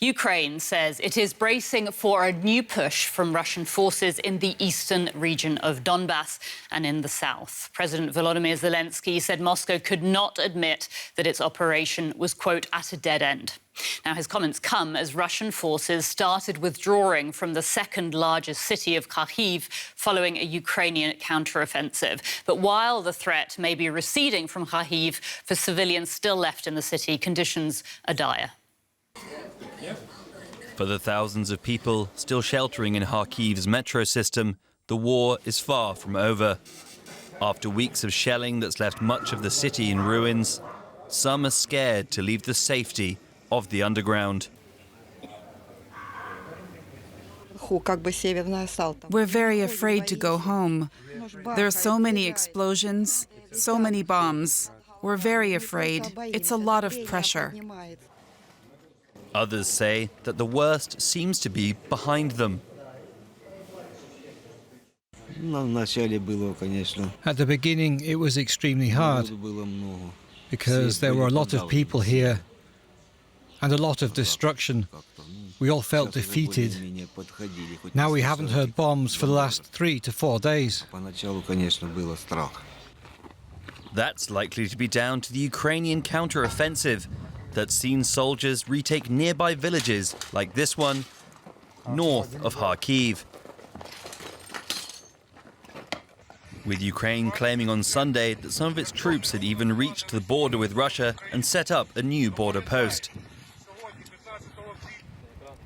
Ukraine says it is bracing for a new push from Russian forces in the eastern region of Donbas and in the south. President Volodymyr Zelenskyy said Moscow could not admit that its operation was, quote, at a dead end. Now, his comments come as Russian forces started withdrawing from the second largest city of Kharkiv following a Ukrainian counteroffensive. But while the threat may be receding from Kharkiv, for civilians still left in the city, conditions are dire. For the thousands of people still sheltering in Kharkiv's metro system, the war is far from over. After weeks of shelling that's left much of the city in ruins, some are scared to leave the safety of the underground. We're very afraid to go home. There are so many explosions, so many bombs. We're very afraid. It's a lot of pressure. Others say that the worst seems to be behind them. At the beginning, it was extremely hard because there were a lot of people here and a lot of destruction. We all felt defeated. Now we haven't heard bombs for the last 3 to 4 days. That's likely to be down to the Ukrainian counteroffensive that's seen soldiers retake nearby villages like this one, north of Kharkiv. With Ukraine claiming on Sunday that some of its troops had even reached the border with Russia and set up a new border post.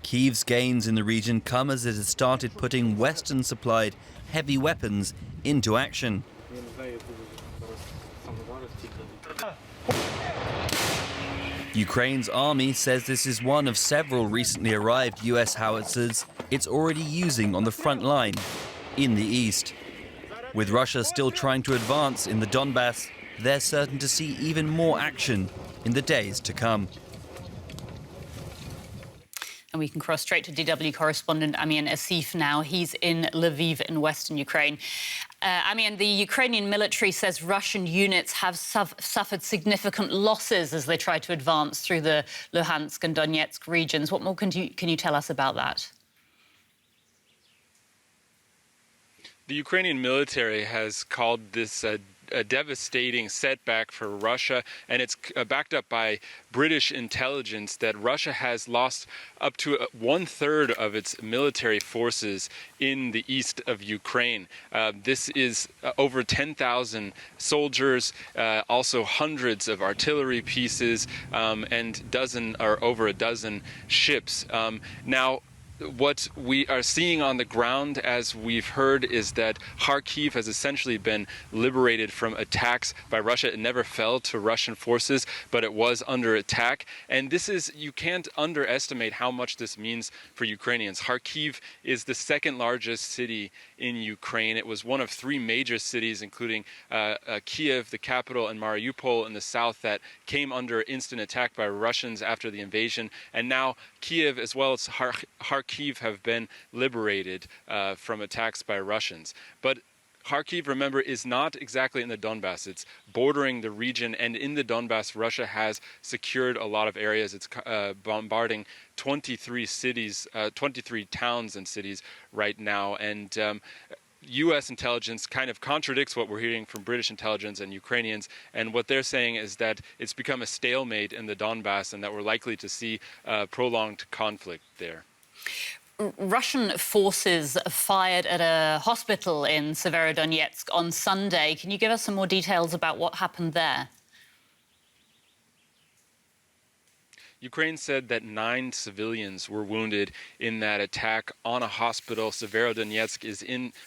Kyiv's gains in the region come as it has started putting Western-supplied heavy weapons into action. Ukraine's army says this is one of several recently arrived US howitzers it's already using on the front line in the east. With Russia still trying to advance in the Donbas, they're certain to see even more action in the days to come. And we can cross straight to DW correspondent Amian Asif now. He's in Lviv in western Ukraine. Amian, the Ukrainian military says Russian units have suffered significant losses as they try to advance through the Luhansk and Donetsk regions. What more can you tell us about that? The Ukrainian military has called this a devastating setback for Russia, and it's backed up by British intelligence that Russia has lost up to 1/3 of its military forces in the east of Ukraine. This is over 10,000 soldiers, also hundreds of artillery pieces, and over a dozen ships. Now, what we are seeing on the ground, as we've heard, is that Kharkiv has essentially been liberated from attacks by Russia. It never fell to Russian forces, but it was under attack. And you can't underestimate how much this means for Ukrainians. Kharkiv is the second largest city in Ukraine. It was one of 3 major cities, including Kiev, the capital, and Mariupol in the south, that came under instant attack by Russians after the invasion. And now Kiev, as well as Kharkiv, have been liberated from attacks by Russians. But Kharkiv, remember, is not exactly in the Donbas. It's bordering the region, and in the Donbas, Russia has secured a lot of areas. It's bombarding 23 cities, 23 towns and cities right now. And U.S. intelligence kind of contradicts what we're hearing from British intelligence and Ukrainians, and what they're saying is that it's become a stalemate in the Donbas and that we're likely to see prolonged conflict there. Russian forces fired at a hospital in Severodonetsk on Sunday. Can you give us some more details about what happened there? Ukraine said that 9 civilians were wounded in that attack on a hospital. Severodonetsk is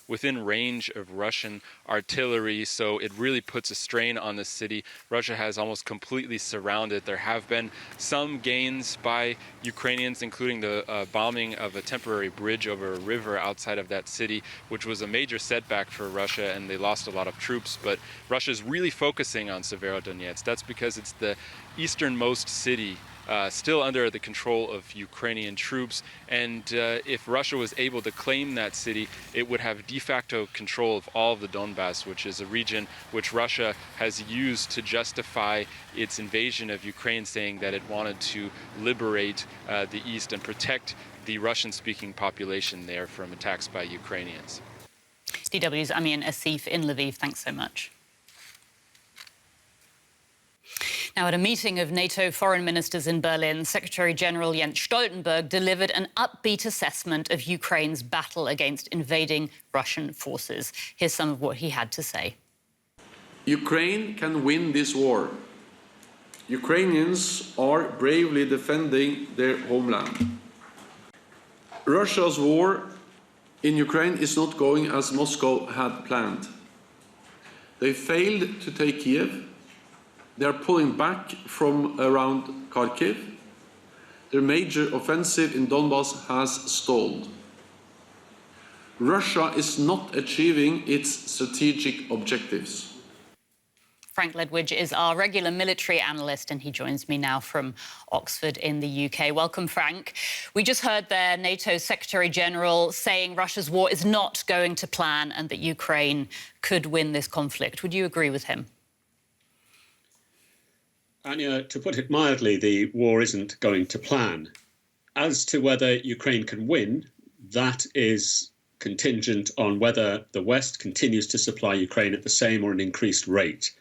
within range of Russian artillery, so it really puts a strain on the city. Russia has almost completely surrounded. There have been some gains by Ukrainians, including the bombing of a temporary bridge over a river outside of that city, which was a major setback for Russia, and they lost a lot of troops. But Russia is really focusing on Severodonetsk. That's because it's the easternmost city still under the control of Ukrainian troops. And if Russia was able to claim that city, it would have de facto control of all of the Donbas, which is a region which Russia has used to justify its invasion of Ukraine, saying that it wanted to liberate the east and protect the Russian-speaking population there from attacks by Ukrainians. DW's Amin Asif in Lviv, thanks so much. Now, at a meeting of NATO foreign ministers in Berlin, Secretary-General Jens Stoltenberg delivered an upbeat assessment of Ukraine's battle against invading Russian forces. Here's some of what he had to say. Ukraine can win this war. Ukrainians are bravely defending their homeland. Russia's war in Ukraine is not going as Moscow had planned. They failed to take Kiev. They are pulling back from around Kharkiv. Their major offensive in Donbas has stalled. Russia is not achieving its strategic objectives. Frank Ledwidge is our regular military analyst, and he joins me now from Oxford in the UK. Welcome, Frank. We just heard there NATO Secretary-General saying Russia's war is not going to plan and that Ukraine could win this conflict. Would you agree with him? Anya, to put it mildly, the war isn't going to plan. As to whether Ukraine can win, that is contingent on whether the West continues to supply Ukraine at the same or an increased rate.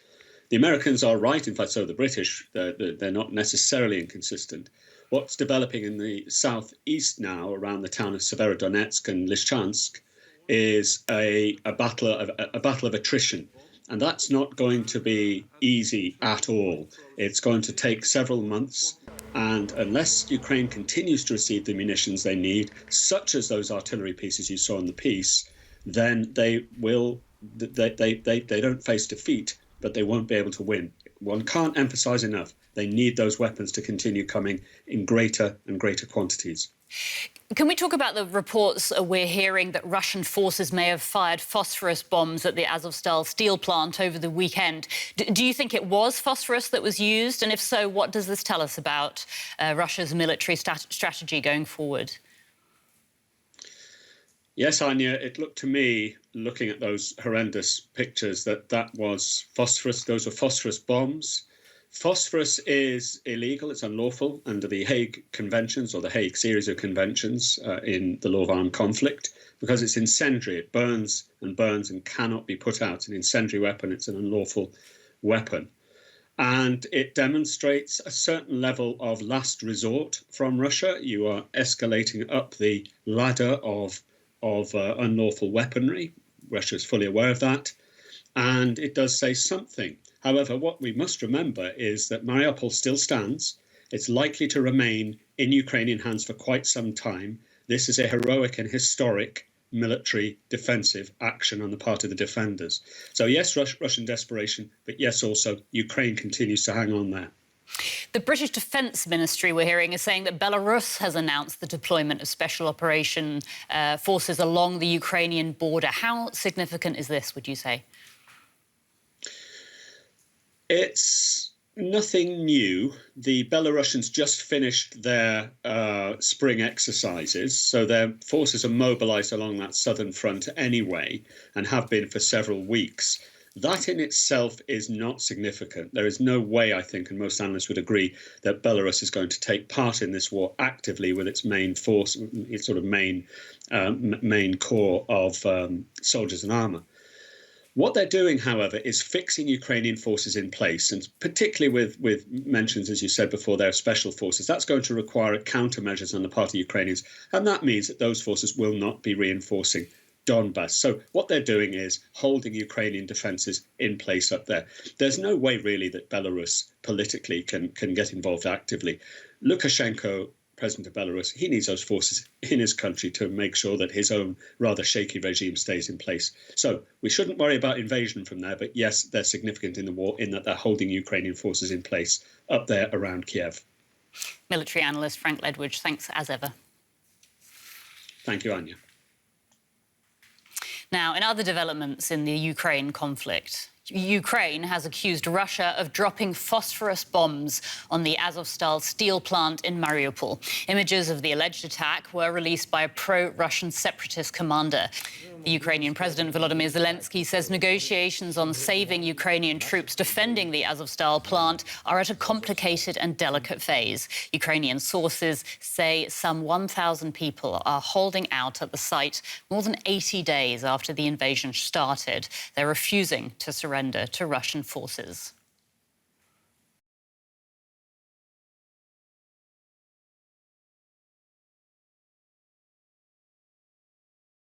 The Americans are right, in fact, so the British, they're not necessarily inconsistent. What's developing in the southeast now, around the town of Severodonetsk and Lysychansk, is a battle of attrition. And that's not going to be easy at all. It's going to take several months. And unless Ukraine continues to receive the munitions they need, such as those artillery pieces you saw in the piece, then they don't face defeat, but they won't be able to win. One can't emphasize enough, they need those weapons to continue coming in greater and greater quantities. Can we talk about the reports we're hearing that Russian forces may have fired phosphorus bombs at the Azovstal steel plant over the weekend? Do you think it was phosphorus that was used? And if so, what does this tell us about Russia's military strategy going forward? Yes, Anya, it looked to me, looking at those horrendous pictures, that was phosphorus. Those were phosphorus bombs. Phosphorus is illegal, it's unlawful under the Hague Conventions, or the Hague series of conventions in the law of armed conflict, because it's incendiary. It burns and cannot be put out. An incendiary weapon, it's an unlawful weapon. And it demonstrates a certain level of last resort from Russia. You are escalating up the ladder of unlawful weaponry. Russia is fully aware of that. And it does say something. However, what we must remember is that Mariupol still stands. It's likely to remain in Ukrainian hands for quite some time. This is a heroic and historic military defensive action on the part of the defenders. So yes, Russian desperation, but yes, also Ukraine continues to hang on there. The British Defence Ministry, we're hearing, is saying that Belarus has announced the deployment of special operation forces along the Ukrainian border. How significant is this, would you say? It's nothing new. The Belarusians just finished their spring exercises, so their forces are mobilised along that southern front anyway and have been for several weeks. That in itself is not significant. There is no way, I think, and most analysts would agree, that Belarus is going to take part in this war actively with its main force, its sort of main core of soldiers and armour. What they're doing, however, is fixing Ukrainian forces in place, and particularly with mentions, as you said before, their special forces. That's going to require countermeasures on the part of Ukrainians, and that means that those forces will not be reinforcing Donbas. So what they're doing is holding Ukrainian defences in place up there. There's no way, really, that Belarus politically can get involved actively. Lukashenko, president of Belarus, he needs those forces in his country to make sure that his own rather shaky regime stays in place. So we shouldn't worry about invasion from there, but yes, they're significant in the war in that they're holding Ukrainian forces in place up there around Kiev. Military analyst Frank Ledwidge, thanks as ever. Thank you, Anya. Now, in other developments in the Ukraine conflict, Ukraine has accused Russia of dropping phosphorus bombs on the Azovstal steel plant in Mariupol. Images of the alleged attack were released by a pro-Russian separatist commander. The Ukrainian President Volodymyr Zelenskyy says negotiations on saving Ukrainian troops defending the Azovstal plant are at a complicated and delicate phase. Ukrainian sources say some 1,000 people are holding out at the site more than 80 days after the invasion started. They're refusing to surrender to Russian forces.